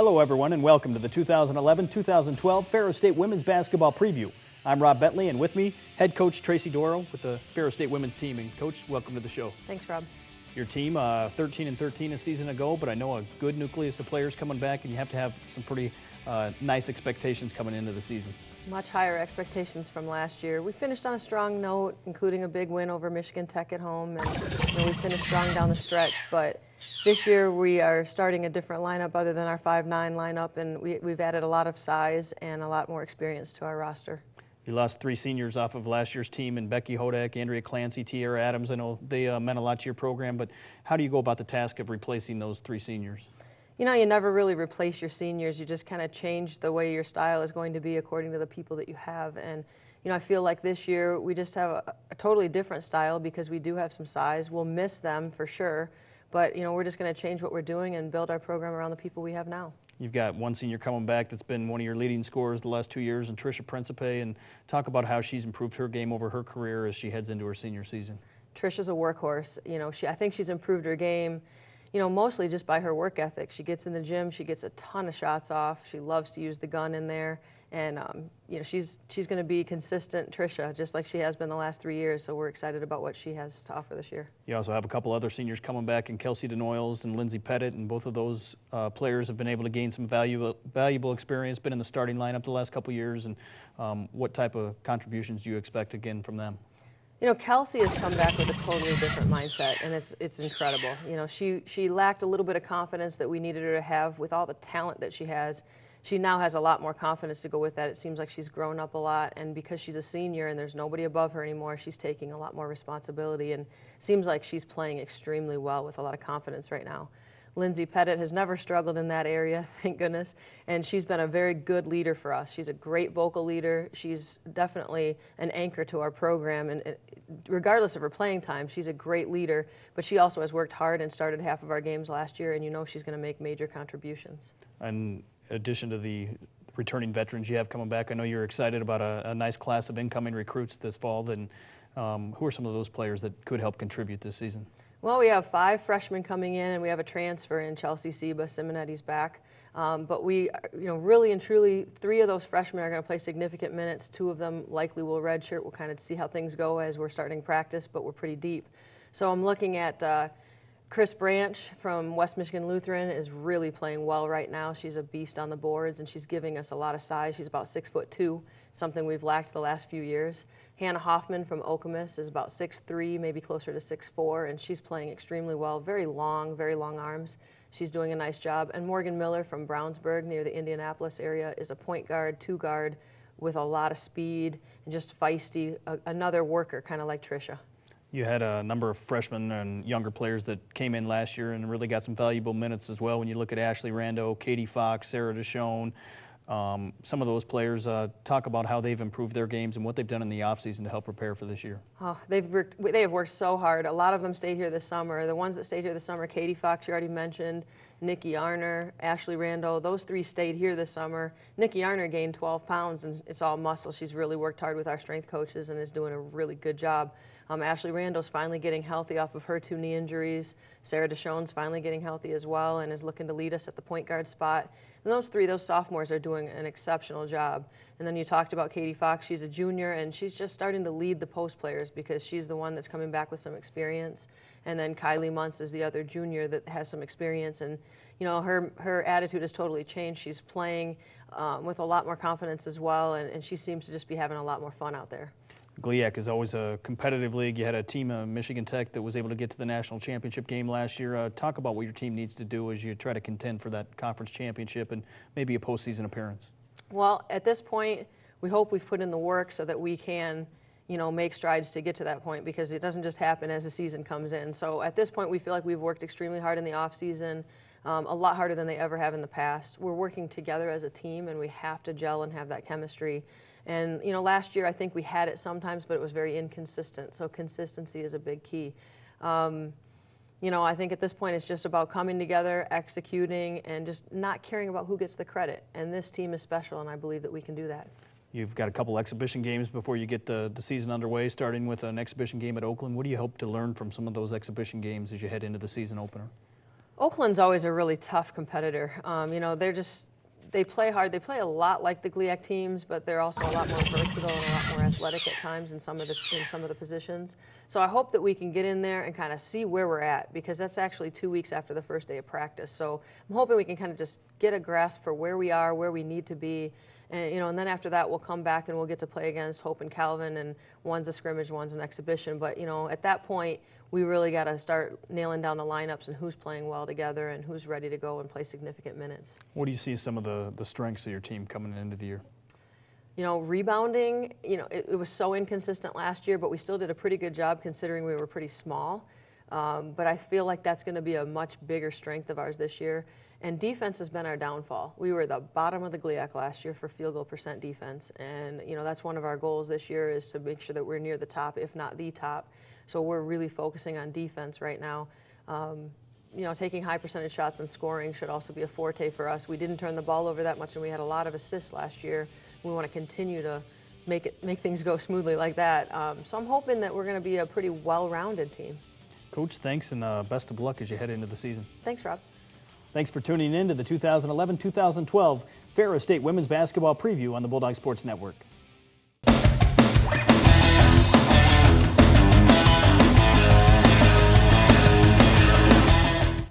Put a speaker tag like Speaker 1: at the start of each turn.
Speaker 1: Hello, everyone, and welcome to the 2011-2012 Ferris State Women's Basketball Preview. I'm Rob Bentley, and with me, head coach Tracy Doro with the Ferris State Women's team. And Coach, welcome to the show.
Speaker 2: Thanks, Rob.
Speaker 1: Your team, 13-13 a season ago, but I know a good nucleus of players coming back, and you have to have some pretty nice expectations coming into the season.
Speaker 2: Much higher expectations from last year. We finished on a strong note, including a big win over Michigan Tech at home, and we finished strong down the stretch. But this year we are starting a different lineup other than our 5'9" lineup, and we've added a lot of size and a lot more experience to our roster.
Speaker 1: You lost 3 seniors off of last year's team, and Becky Hodak, Andrea Clancy, Tiara Adams. I know they meant a lot to your program, but how do you go about the task of replacing those 3 seniors?
Speaker 2: You know, you never really replace your seniors. You just kind of change the way your style is going to be according to the people that you have. And, you know, I feel like this year we just have a totally different style because we do have some size. We'll miss them for sure, but, you know, we're just going to change what we're doing and build our program around the people we have now.
Speaker 1: You've got one senior coming back that's been one of your leading scorers the last 2 years, and Tricia Principe, and talk about how she's improved her game over her career as she heads into her senior season.
Speaker 2: Tricia's a workhorse. You know, I think she's improved her game, you know, mostly just by her work ethic. She gets in the gym, she gets a ton of shots off. She loves to use the gun in there, and you know, she's going to be consistent Tricia, just like she has been the last 3 years. So we're excited about what she has to offer this year.
Speaker 1: You also have a couple other seniors coming back, in Kelsey Denoyles and Lindsay Pettit, and both of those players have been able to gain some valuable experience, been in the starting lineup the last couple years. And what type of contributions do you expect again from them?
Speaker 2: You know, Kelsey has come back with a totally different mindset, and it's incredible. You know, she lacked a little bit of confidence that we needed her to have with all the talent that she has. She now has a lot more confidence to go with that. It seems like she's grown up a lot, and because she's a senior and there's nobody above her anymore, she's taking a lot more responsibility, and seems like she's playing extremely well with a lot of confidence right now. Lindsay Pettit has never struggled in that area, thank goodness, and she's been a very good leader for us. She's a great vocal leader. She's definitely an anchor to our program, and regardless of her playing time, she's a great leader, but she also has worked hard and started half of our games last year, and you know she's going to make major contributions.
Speaker 1: In addition to the returning veterans you have coming back, I know you're excited about a nice class of incoming recruits this fall. Then, who are some of those players that could help contribute this season?
Speaker 2: Well, we have 5 freshmen coming in, and we have a transfer in Chelsea Seba. Simonetti's back. But we, you know, really and truly, 3 of those freshmen are going to play significant minutes. 2 of them likely will redshirt. We'll kind of see how things go as we're starting practice, but we're pretty deep. So I'm looking at Chris Branch from West Michigan Lutheran is really playing well right now. She's a beast on the boards, and she's giving us a lot of size. She's about 6'2", something we've lacked the last few years. Hannah Hoffman from Okemos is about 6'3", maybe closer to 6'4", and she's playing extremely well. Very long arms. She's doing a nice job. And Morgan Miller from Brownsburg near the Indianapolis area is a point guard, 2-guard with a lot of speed and just feisty, another worker, kind of like Tricia.
Speaker 1: You had a number of freshmen and younger players that came in last year and really got some valuable minutes as well. When you look at Ashley Rando, Katie Fox, Sarah Deshone, some of those players, talk about how they've improved their games and what they've done in the offseason to help prepare for this year.
Speaker 2: Oh, they have worked so hard. A lot of them stayed here this summer. The ones that stayed here this summer, Katie Fox, you already mentioned, Nikki Arner, Ashley Rando, those 3 stayed here this summer. Nikki Arner gained 12 pounds, and it's all muscle. She's really worked hard with our strength coaches and is doing a really good job. Ashley Rando's finally getting healthy off of her 2 knee injuries. Sarah Deshone's finally getting healthy as well and is looking to lead us at the point guard spot. And those sophomores are doing an exceptional job. And then you talked about Katie Fox. She's a junior, and she's just starting to lead the post players because she's the one that's coming back with some experience. And then Kylie Muntz is the other junior that has some experience. And, you know, her attitude has totally changed. She's playing with a lot more confidence as well, and she seems to just be having a lot more fun out there.
Speaker 1: GLIAC is always a competitive league. You had a team of Michigan Tech that was able to get to the national championship game last year. Talk about what your team needs to do as you try to contend for that conference championship and maybe a postseason appearance.
Speaker 2: Well, at this point, we hope we've put in the work so that we can, you know, make strides to get to that point, because it doesn't just happen as the season comes in. So at this point, we feel like we've worked extremely hard in the off season, a lot harder than they ever have in the past. We're working together as a team, and we have to gel and have that chemistry. And, you know, last year I think we had it sometimes, but it was very inconsistent. So consistency is a big key. You know, I think at this point it's just about coming together, executing, and just not caring about who gets the credit. And this team is special, and I believe that we can do that.
Speaker 1: You've got a couple exhibition games before you get the season underway, starting with an exhibition game at Oakland. What do you hope to learn from some of those exhibition games as you head into the season opener?
Speaker 2: Oakland's always a really tough competitor. You know, they play hard. They play a lot like the GLIAC teams, but they're also a lot more versatile and a lot more athletic at times in some of the positions. So I hope that we can get in there and kind of see where we're at, because that's actually 2 weeks after the first day of practice. So I'm hoping we can kind of just get a grasp for where we are, where we need to be. And, you know, and then after that, we'll come back and we'll get to play against Hope and Calvin, and one's a scrimmage, one's an exhibition. But, you know, at that point, we really got to start nailing down the lineups and who's playing well together and who's ready to go and play significant minutes.
Speaker 1: What do you see as some of the strengths of your team coming into the year?
Speaker 2: You know, rebounding, you know, it was so inconsistent last year, but we still did a pretty good job considering we were pretty small. But I feel like that's going to be a much bigger strength of ours this year. And defense has been our downfall. We were the bottom of the GLIAC last year for field goal percent defense. And, you know, that's one of our goals this year, is to make sure that we're near the top, if not the top. So we're really focusing on defense right now. You know, taking high percentage shots and scoring should also be a forte for us. We didn't turn the ball over that much, and we had a lot of assists last year. We want to continue to make things go smoothly like that. So I'm hoping that we're going to be a pretty well-rounded team.
Speaker 1: Coach, thanks, and best of luck as you head into the season.
Speaker 2: Thanks, Rob.
Speaker 1: Thanks for tuning in to the 2011-2012 Ferris State Women's Basketball Preview on the Bulldog Sports Network.